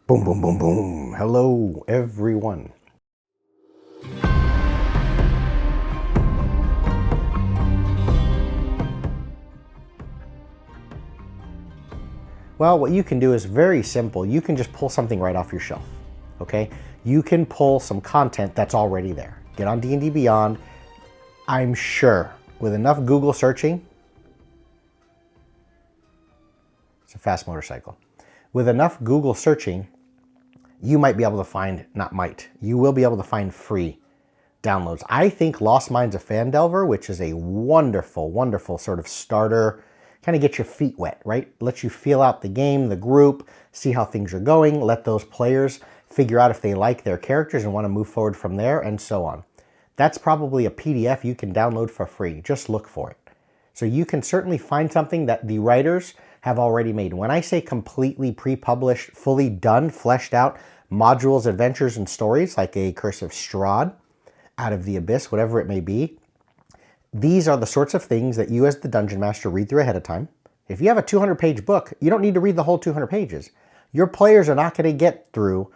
Boom, boom, boom, boom. Hello, everyone. Well, what you can do is very simple. You can just pull something right off your shelf, okay? You can pull some content that's already there. Get on D&D Beyond. I'm sure with enough Google searching, it's a fast motorcycle. With enough Google searching, you might be able to find, you will be able to find free downloads. I think Lost Minds of Phandelver, which is a wonderful, wonderful sort of starter, kind of get your feet wet, right? Let you feel out the game, the group, see how things are going, let those players figure out if they like their characters and want to move forward from there, and so on. That's probably a PDF you can download for free. Just look for it. So you can certainly find something that the writers have already made. When I say completely pre-published, fully done, fleshed out modules, adventures, and stories, like a Curse of Strahd, Out of the Abyss, whatever it may be, these are the sorts of things that you as the Dungeon Master read through ahead of time. If you have a 200-page book, you don't need to read the whole 200 pages. Your players are not going to get through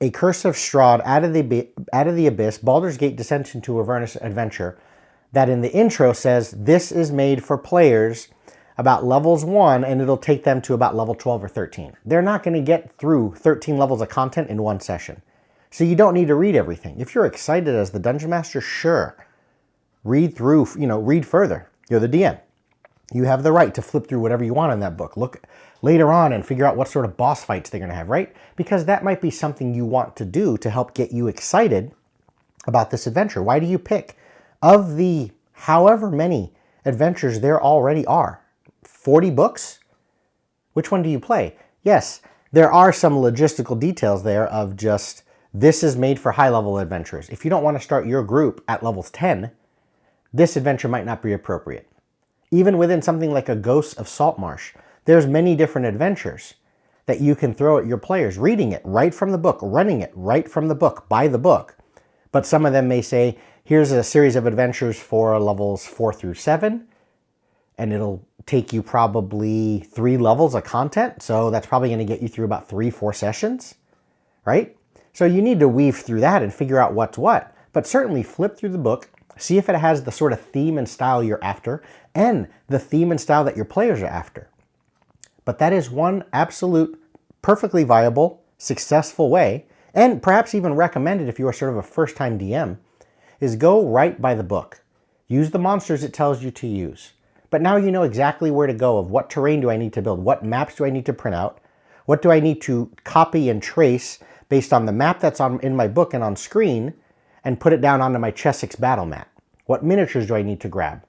a Curse of Strahd, Out of the Abyss, Baldur's Gate Descent into Avernus adventure that in the intro says this is made for players about levels 1 and it'll take them to about level 12 or 13. They're not going to get through 13 levels of content in one session. So you don't need to read everything. If you're excited as the Dungeon Master, sure. Read through, read further. You're the DM. You have the right to flip through whatever you want in that book. Look later on and figure out what sort of boss fights they're going to have, right? Because that might be something you want to do to help get you excited about this adventure. Why do you pick? Of the however many adventures there already are, 40 books? Which one do you play? Yes, there are some logistical details there of just, this is made for high-level adventurers. If you don't want to start your group at levels 10, this adventure might not be appropriate. Even within something like a Ghost of Saltmarsh, there's many different adventures that you can throw at your players, reading it right from the book, running it right from the book, by the book. But some of them may say, here's a series of adventures for levels 4 through 7, and it'll take you probably 3 levels of content, so that's probably going to get you through about 3-4 sessions, right? So you need to weave through that and figure out what's what. But certainly flip through the book, see if it has the sort of theme and style you're after, and the theme and style that your players are after. But that is one absolute, perfectly viable, successful way, and perhaps even recommended if you are sort of a first-time DM, is go right by the book. Use the monsters it tells you to use. But now you know exactly where to go of what terrain do I need to build, what maps do I need to print out, what do I need to copy and trace based on the map that's in my book and on screen, and put it down onto my Chessex battle mat. What miniatures do I need to grab?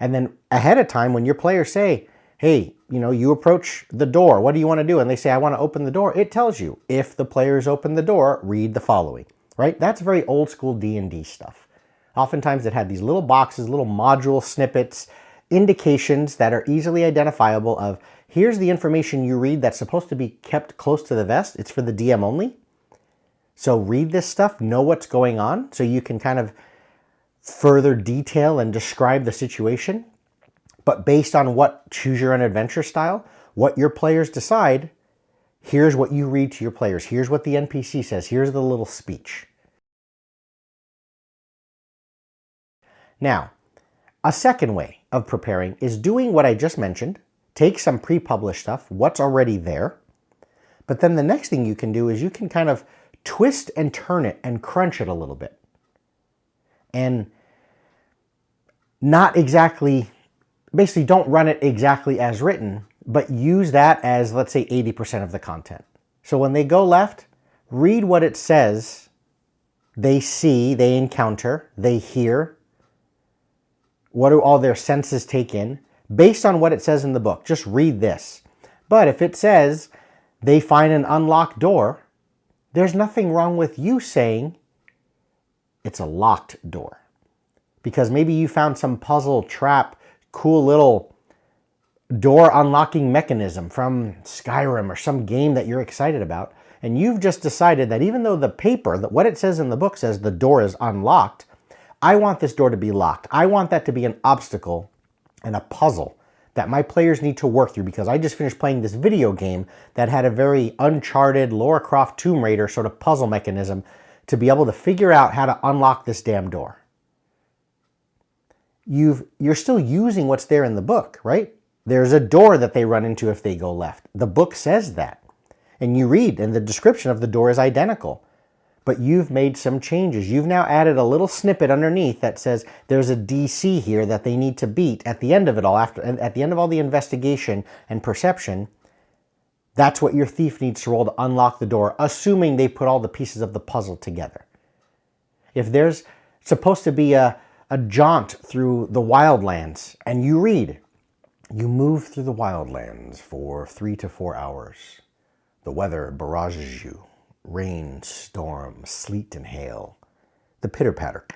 And then ahead of time, when your players say, hey, you approach the door, what do you want to do? And they say, I want to open the door. It tells you, if the players open the door, read the following, right? That's very old school D&D stuff. Oftentimes it had these little boxes, little module snippets, indications that are easily identifiable of, here's the information you read that's supposed to be kept close to the vest. It's for the DM only. So read this stuff, know what's going on, so you can kind of further detail and describe the situation. But based on what choose your own adventure style, what your players decide, here's what you read to your players. Here's what the NPC says. Here's the little speech. Now, a second way of preparing is doing what I just mentioned. Take some pre-published stuff, what's already there. But then the next thing you can do is you can kind of twist and turn it and crunch it a little bit. And not exactly, basically don't run it exactly as written, but use that as, let's say, 80% of the content. So when they go left, read what it says, they see, they encounter, they hear. What do all their senses take in? Based on what it says in the book, just read this. But if it says they find an unlocked door, there's nothing wrong with you saying it's a locked door. Because maybe you found some puzzle, trap, cool little door unlocking mechanism from Skyrim or some game that you're excited about, and you've just decided that even though the paper, that what it says in the book says the door is unlocked, I want this door to be locked. I want that to be an obstacle and a puzzle that my players need to work through, because I just finished playing this video game that had a very Uncharted, Lara Croft, Tomb Raider sort of puzzle mechanism to be able to figure out how to unlock this damn door. You're still using what's there in the book, right? There's a door that they run into if they go left. The book says that. And you read, and the description of the door is identical. But you've made some changes. You've now added a little snippet underneath that says there's a DC here that they need to beat at the end of it all, at the end of all the investigation and perception. That's what your thief needs to roll to unlock the door, assuming they put all the pieces of the puzzle together. If there's supposed to be a jaunt through the wildlands, and you read, you move through the wildlands for 3 to 4 hours. The weather barrages you. Rain, storm, sleet, and hail. The pitter-patter,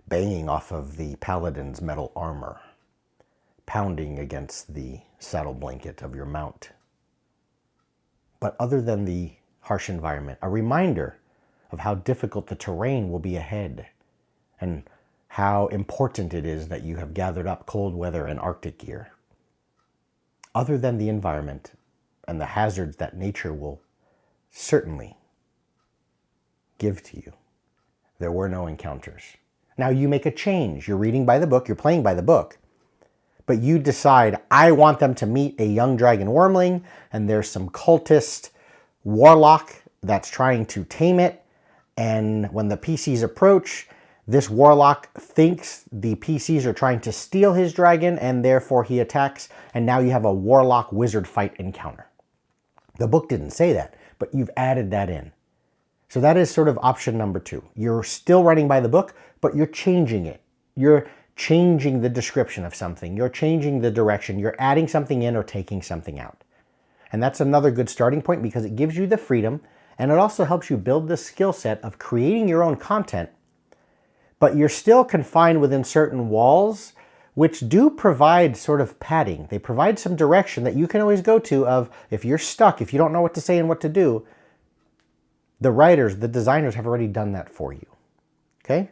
banging off of the paladin's metal armor, pounding against the saddle blanket of your mount. But other than the harsh environment, a reminder of how difficult the terrain will be ahead, and how important it is that you have gathered up cold weather and Arctic gear. Other than the environment and the hazards that nature will certainly give to you, there were no encounters. Now you make a change. You're reading by the book, you're playing by the book, but you decide, I want them to meet a young dragon wormling, and there's some cultist warlock that's trying to tame it, and when the PCs approach, this warlock thinks the PCs are trying to steal his dragon, and therefore he attacks, and now you have a warlock wizard fight encounter. The book didn't say that, but you've added that in. So that is sort of option number 2. You're still running by the book, but you're changing it. You're changing the description of something. You're changing the direction. You're adding something in or taking something out. And that's another good starting point, because it gives you the freedom, and it also helps you build the skill set of creating your own content, but you're still confined within certain walls, which do provide sort of padding. They provide some direction that you can always go to of, if you're stuck, if you don't know what to say and what to do, the writers, the designers have already done that for you. Okay?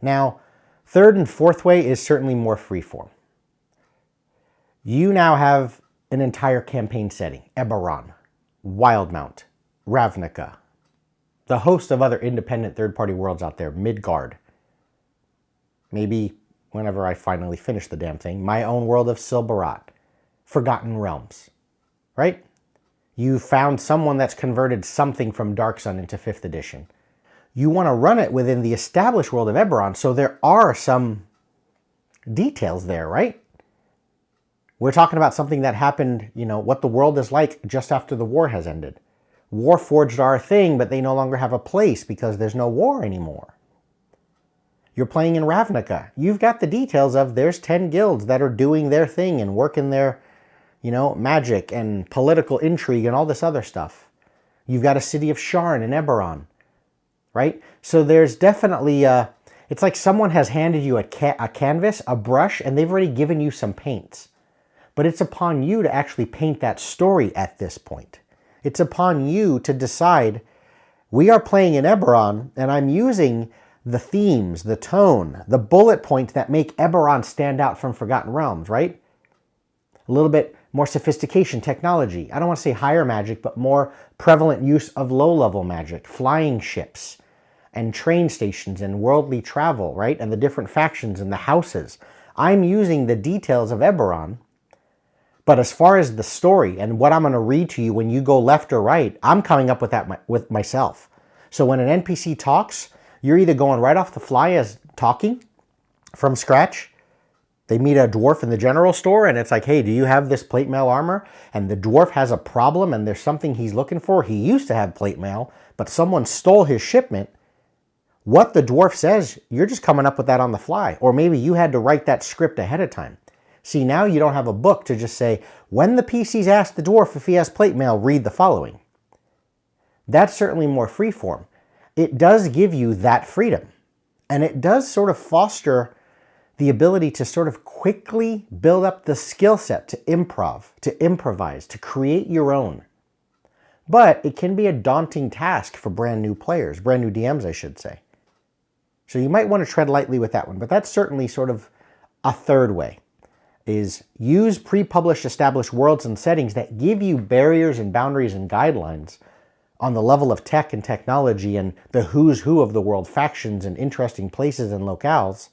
Now, third and fourth way is certainly more freeform. You now have an entire campaign setting. Eberron, Wildemount, Ravnica, the host of other independent third-party worlds out there, Midgard. Maybe whenever I finally finish the damn thing, my own world of Silberat, Forgotten Realms, right? You found someone that's converted something from Dark Sun into 5th edition. You want to run it within the established world of Eberron, so there are some details there, right? We're talking about something that happened, what the world is like just after the war has ended. Warforged are a thing, but they no longer have a place because there's no war anymore. You're playing in Ravnica. You've got the details of there's 10 guilds that are doing their thing and working their, magic and political intrigue and all this other stuff. You've got a city of Sharn in Eberron, right? So there's definitely, it's like someone has handed you a canvas, a brush, and they've already given you some paints. But it's upon you to actually paint that story at this point. It's upon you to decide, we are playing in Eberron, and I'm using the themes, the tone, the bullet points that make Eberron stand out from Forgotten Realms, right? A little bit more sophistication, technology. I don't want to say higher magic, but more prevalent use of low-level magic, flying ships, and train stations, and worldly travel, right? And the different factions and the houses. I'm using the details of Eberron. But as far as the story and what I'm going to read to you when you go left or right, I'm coming up with that with myself. So when an NPC talks, you're either going right off the fly as talking from scratch. They meet a dwarf in the general store and it's like, hey, do you have this plate mail armor? And the dwarf has a problem and there's something he's looking for. He used to have plate mail, but someone stole his shipment. What the dwarf says, you're just coming up with that on the fly. Or maybe you had to write that script ahead of time. See, now you don't have a book to just say, when the PCs ask the dwarf if he has plate mail, read the following. That's certainly more freeform. It does give you that freedom. And it does sort of foster the ability to sort of quickly build up the skill set to improvise, to create your own. But it can be a daunting task for brand new players, brand new DMs, I should say. So you might want to tread lightly with that one, but that's certainly sort of a third way, is use pre-published established worlds and settings that give you barriers and boundaries and guidelines on the level of tech and technology and the who's who of the world, factions and interesting places and locales.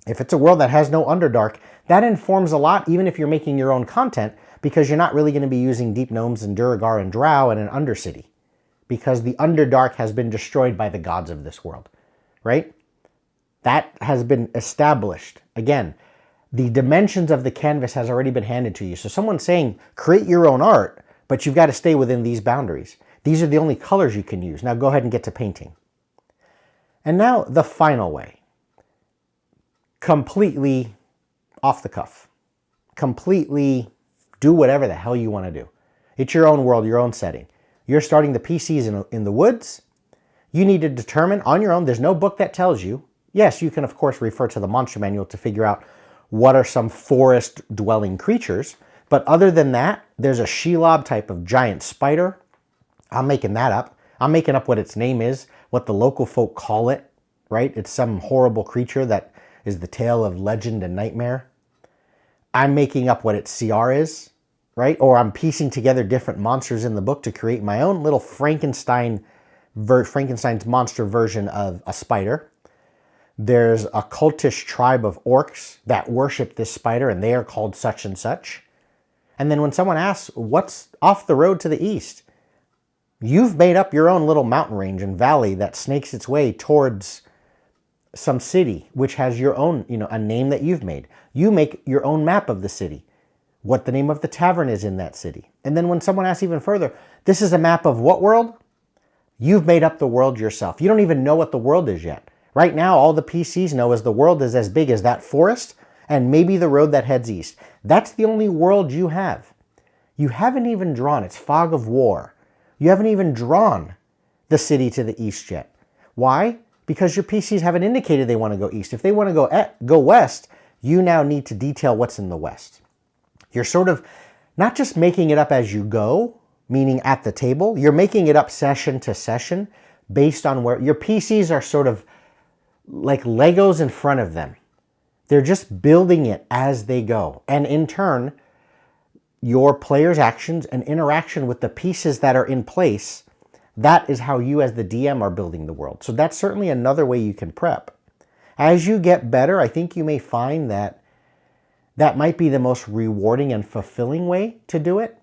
If it's a world that has no Underdark, that informs a lot even if you're making your own content, because you're not really going to be using Deep Gnomes and Duergar and Drow in an Undercity, because the Underdark has been destroyed by the gods of this world, right? That has been established. Again, the dimensions of the canvas has already been handed to you. So someone's saying, create your own art, but you've got to stay within these boundaries. These are the only colors you can use. Now go ahead and get to painting. And now the final way. Completely off the cuff. Completely do whatever the hell you want to do. It's your own world, your own setting. You're starting the PCs in the woods. You need to determine on your own. There's no book that tells you. Yes, you can of course refer to the monster manual to figure out what are some forest dwelling creatures. But other than that, there's a Shelob type of giant spider. I'm making that up. I'm making up what its name is, what the local folk call it, right? It's some horrible creature that is the tale of legend and nightmare. I'm making up what its CR is, right? Or I'm piecing together different monsters in the book to create my own little Frankenstein's monster version of a spider. There's a cultish tribe of orcs that worship this spider, and they are called such and such. And then when someone asks, what's off the road to the east? You've made up your own little mountain range and valley that snakes its way towards some city, which has your own, a name that you've made. You make your own map of the city, what the name of the tavern is in that city. And then when someone asks even further, this is a map of what world? You've made up the world yourself. You don't even know what the world is yet. Right now, all the PCs know is the world is as big as that forest and maybe the road that heads east. That's the only world you have. You haven't even drawn, it's fog of war. You haven't even drawn the city to the east yet. Why? Because your PCs haven't indicated they want to go east. If they want to go west, you now need to detail what's in the west. You're sort of not just making it up as you go, meaning at the table, you're making it up session to session based on where your PCs are sort of like Legos in front of them. They're just building it as they go. And in turn, your players' actions and interaction with the pieces that are in place, that is how you as the DM are building the world. So that's certainly another way you can prep. As you get better, I think you may find that that might be the most rewarding and fulfilling way to do it.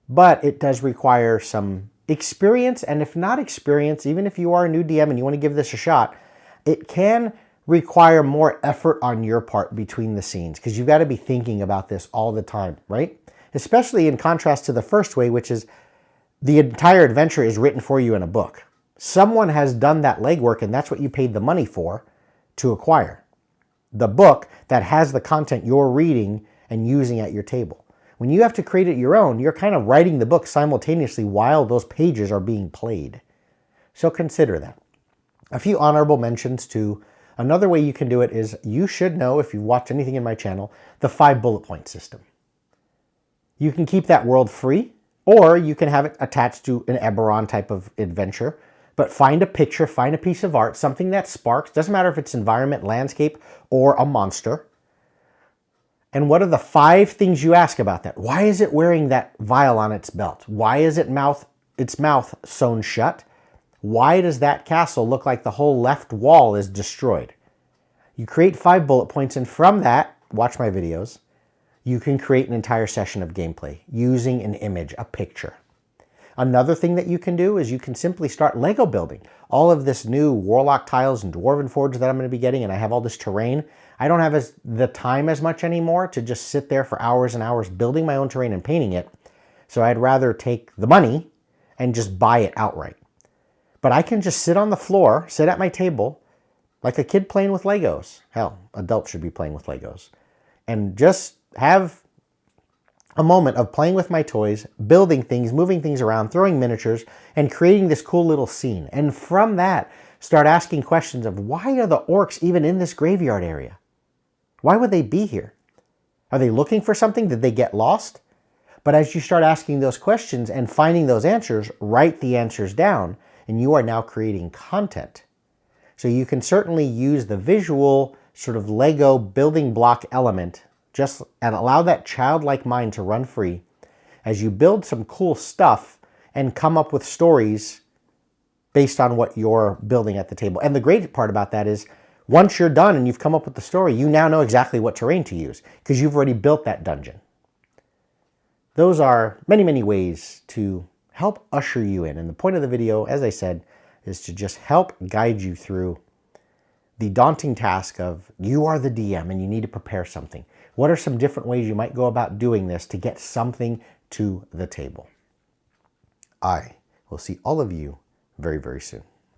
But it does require some experience. And if not experience, even if you are a new DM and you want to give this a shot, it can require more effort on your part between the scenes, because you've got to be thinking about this all the time, right? Especially in contrast to the first way, which is the entire adventure is written for you in a book. Someone has done that legwork, and that's what you paid the money for to acquire. The book that has the content you're reading and using at your table. When you have to create it your own, you're kind of writing the book simultaneously while those pages are being played. So consider that. A few honorable mentions to another way you can do it is, you should know, if you've watched anything in my channel, the 5 bullet point system. You can keep that world free, or you can have it attached to an Eberron type of adventure, but find a picture, find a piece of art, something that sparks, doesn't matter if it's environment, landscape, or a monster. And what are the 5 things you ask about that? Why is it wearing that vial on its belt? Why is its mouth sewn shut? Why does that castle look like the whole left wall is destroyed? You create 5 bullet points, and from that, watch my videos, you can create an entire session of gameplay using an image, a picture. Another thing that you can do is you can simply start Lego building. All of this new Warlock tiles and Dwarven Forge that I'm going to be getting, and I have all this terrain. I don't have the time as much anymore to just sit there for hours and hours building my own terrain and painting it. So I'd rather take the money and just buy it outright. But I can just sit on the floor, sit at my table, like a kid playing with Legos. Hell, adults should be playing with Legos. And just have a moment of playing with my toys, building things, moving things around, throwing miniatures, and creating this cool little scene. And from that, start asking questions of, why are the orcs even in this graveyard area? Why would they be here? Are they looking for something? Did they get lost? But as you start asking those questions and finding those answers, write the answers down, and you are now creating content. So you can certainly use the visual sort of Lego building block element just and allow that childlike mind to run free as you build some cool stuff and come up with stories based on what you're building at the table. And the great part about that is once you're done and you've come up with the story, you now know exactly what terrain to use because you've already built that dungeon. Those are many, many ways to help usher you in. And the point of the video, as I said, is to just help guide you through the daunting task of you are the DM and you need to prepare something. What are some different ways you might go about doing this to get something to the table? I will see all of you very, very soon.